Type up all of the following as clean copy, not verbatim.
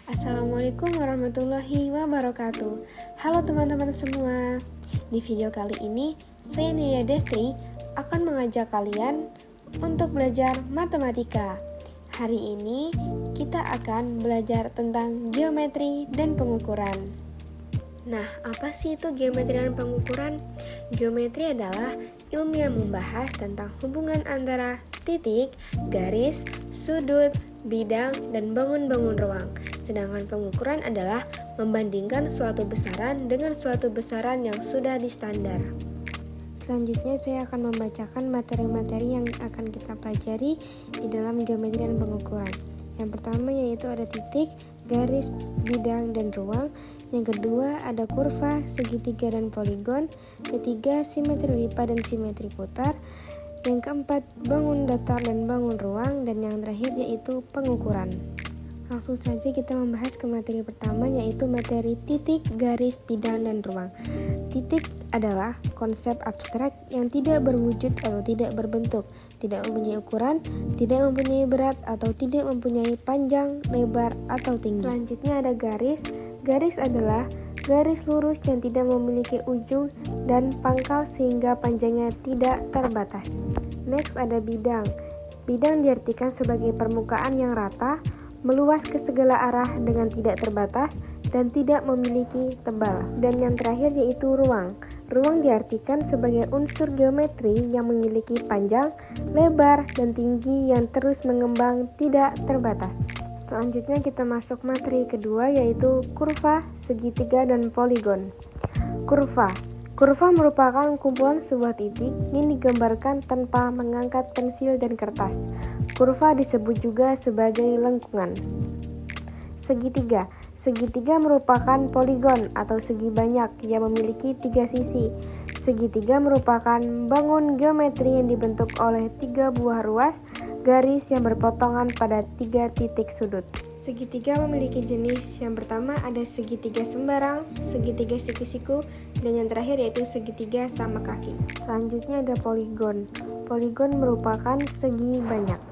Assalamualaikum warahmatullahi wabarakatuh. Halo teman-teman semua. Di video kali ini, saya Nia Destri akan mengajak kalian untuk belajar matematika. Hari ini kita akan belajar tentang geometri dan pengukuran. Nah, apa sih itu geometri dan pengukuran? Geometri adalah ilmu yang membahas tentang hubungan antara titik, garis, sudut, bidang, dan bangun-bangun ruang. Sedangkan pengukuran adalah membandingkan suatu besaran dengan suatu besaran yang sudah distandar. Selanjutnya saya akan membacakan materi-materi yang akan kita pelajari di dalam geometri dan pengukuran. Yang pertama yaitu ada titik, garis, bidang, dan ruang. Yang kedua ada kurva, segitiga, dan poligon. Ketiga simetri lipat dan simetri putar. Yang keempat bangun datar dan bangun ruang. Dan yang terakhir yaitu pengukuran. Langsung saja kita membahas ke materi pertama yaitu materi titik, garis, bidang, dan ruang. Titik adalah konsep abstrak yang tidak berwujud atau tidak berbentuk, tidak mempunyai ukuran, tidak mempunyai berat atau tidak mempunyai panjang, lebar, atau tinggi. Selanjutnya ada garis. Garis adalah garis lurus yang tidak memiliki ujung dan pangkal sehingga panjangnya tidak terbatas. Next ada bidang. Bidang diartikan sebagai permukaan yang rata, meluas ke segala arah dengan tidak terbatas dan tidak memiliki tebal. Dan yang terakhir yaitu ruang. Ruang diartikan sebagai unsur geometri yang memiliki panjang, lebar, dan tinggi yang terus mengembang tidak terbatas. Selanjutnya kita masuk materi kedua yaitu kurva, segitiga, dan poligon. Kurva. Kurva merupakan kumpulan sebuah titik yang digambarkan tanpa mengangkat pensil dan kertas. Kurva disebut juga sebagai lengkungan. Segitiga. Segitiga merupakan poligon atau segi banyak yang memiliki 3 sisi. Segitiga merupakan bangun geometri yang dibentuk oleh 3 buah ruas garis yang berpotongan pada 3 titik sudut. Segitiga memiliki jenis yang pertama ada segitiga sembarang, segitiga siku-siku, dan yang terakhir yaitu segitiga sama kaki. Selanjutnya ada poligon. Poligon merupakan segi banyak.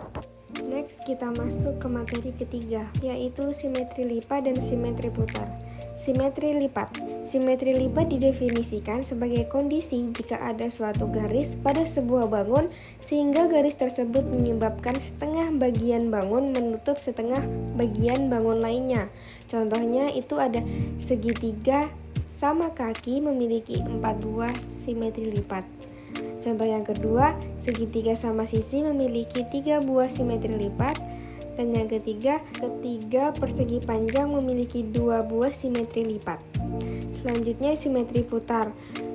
Next kita masuk ke materi ketiga yaitu simetri lipat dan simetri putar. Simetri lipat. Simetri lipat didefinisikan sebagai kondisi jika ada suatu garis pada sebuah bangun sehingga garis tersebut menyebabkan setengah bagian bangun menutup setengah bagian bangun lainnya. Contohnya itu ada segitiga sama kaki memiliki 4 buah simetri lipat. Contoh yang kedua, segitiga sama sisi memiliki 3 buah simetri lipat. Dan yang ketiga persegi panjang memiliki 2 buah simetri lipat. Selanjutnya simetri putar.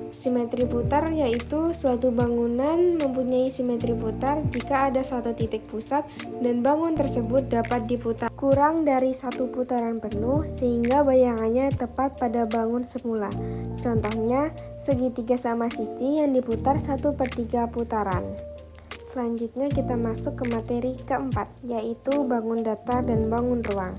Simetri putar yaitu suatu bangunan mempunyai simetri putar jika ada satu titik pusat dan bangun tersebut dapat diputar kurang dari 1 putaran penuh sehingga bayangannya tepat pada bangun semula. Contohnya segitiga sama sisi yang diputar 1/3 putaran. Selanjutnya kita masuk ke materi keempat, yaitu bangun datar dan bangun ruang.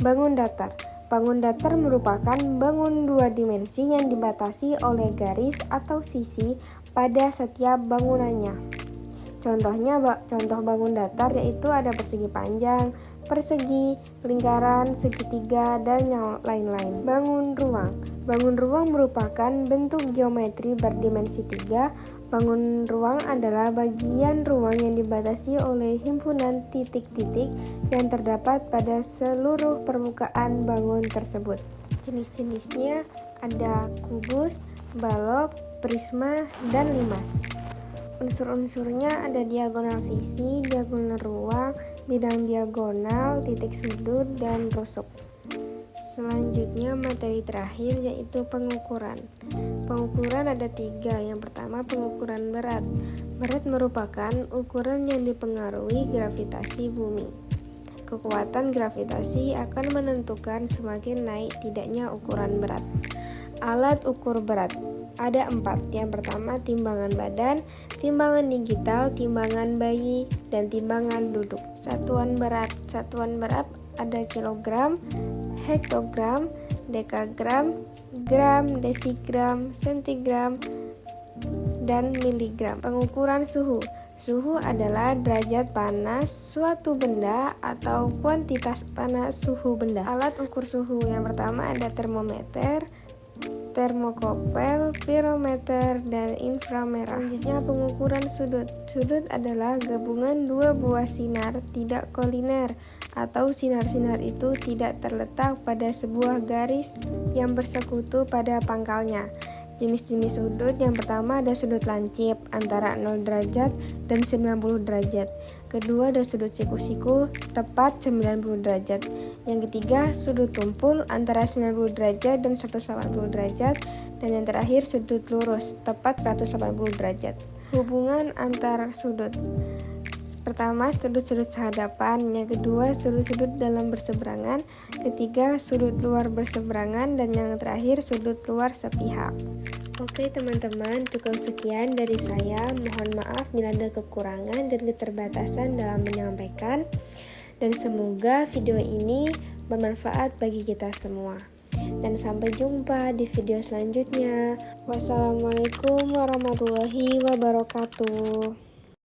Bangun datar. Bangun datar merupakan bangun 2 dimensi yang dibatasi oleh garis atau sisi pada setiap bangunannya. Contoh bangun datar yaitu ada persegi panjang, persegi, lingkaran, segitiga, dan yang lain-lain. Bangun ruang. Bangun ruang merupakan bentuk geometri berdimensi 3. Bangun ruang adalah bagian ruang yang dibatasi oleh himpunan titik-titik yang terdapat pada seluruh permukaan bangun tersebut. Jenis-jenisnya ada kubus, balok, prisma, dan limas. Unsur-unsurnya ada diagonal sisi, diagonal ruang, bidang diagonal, titik sudut, dan rusuk. Selanjutnya materi terakhir yaitu pengukuran. Pengukuran ada 3. Yang pertama pengukuran berat. Berat merupakan ukuran yang dipengaruhi gravitasi bumi. Kekuatan gravitasi akan menentukan semakin naik tidaknya ukuran berat. Alat ukur berat ada 4. Yang pertama timbangan badan, timbangan digital, timbangan bayi, dan timbangan duduk. Satuan berat ada kilogram, hektogram, dekagram, gram, desigram, sentigram, dan miligram. Pengukuran suhu. Suhu adalah derajat panas suatu benda atau kuantitas panas suhu benda. Alat ukur suhu yang pertama ada termometer, termokopel, pirometer, dan inframerah. Selanjutnya pengukuran sudut. Sudut adalah gabungan dua buah sinar tidak koliner atau sinar-sinar itu tidak terletak pada sebuah garis yang bersekutu pada pangkalnya. Jenis-jenis sudut yang pertama ada sudut lancip antara 0 derajat dan 90 derajat. Kedua ada sudut siku-siku tepat 90 derajat. Yang ketiga sudut tumpul antara 90 derajat dan 180 derajat. Dan yang terakhir sudut lurus tepat 180 derajat. Hubungan antar sudut. Pertama, sudut-sudut sehadapan. Yang kedua, sudut-sudut dalam berseberangan. Ketiga, sudut luar berseberangan. Dan yang terakhir, sudut luar sepihak. Oke teman-teman, cukup sekian dari saya. Mohon maaf bila ada kekurangan dan keterbatasan dalam menyampaikan. Dan semoga video ini bermanfaat bagi kita semua. Dan sampai jumpa di video selanjutnya. Wassalamualaikum warahmatullahi wabarakatuh.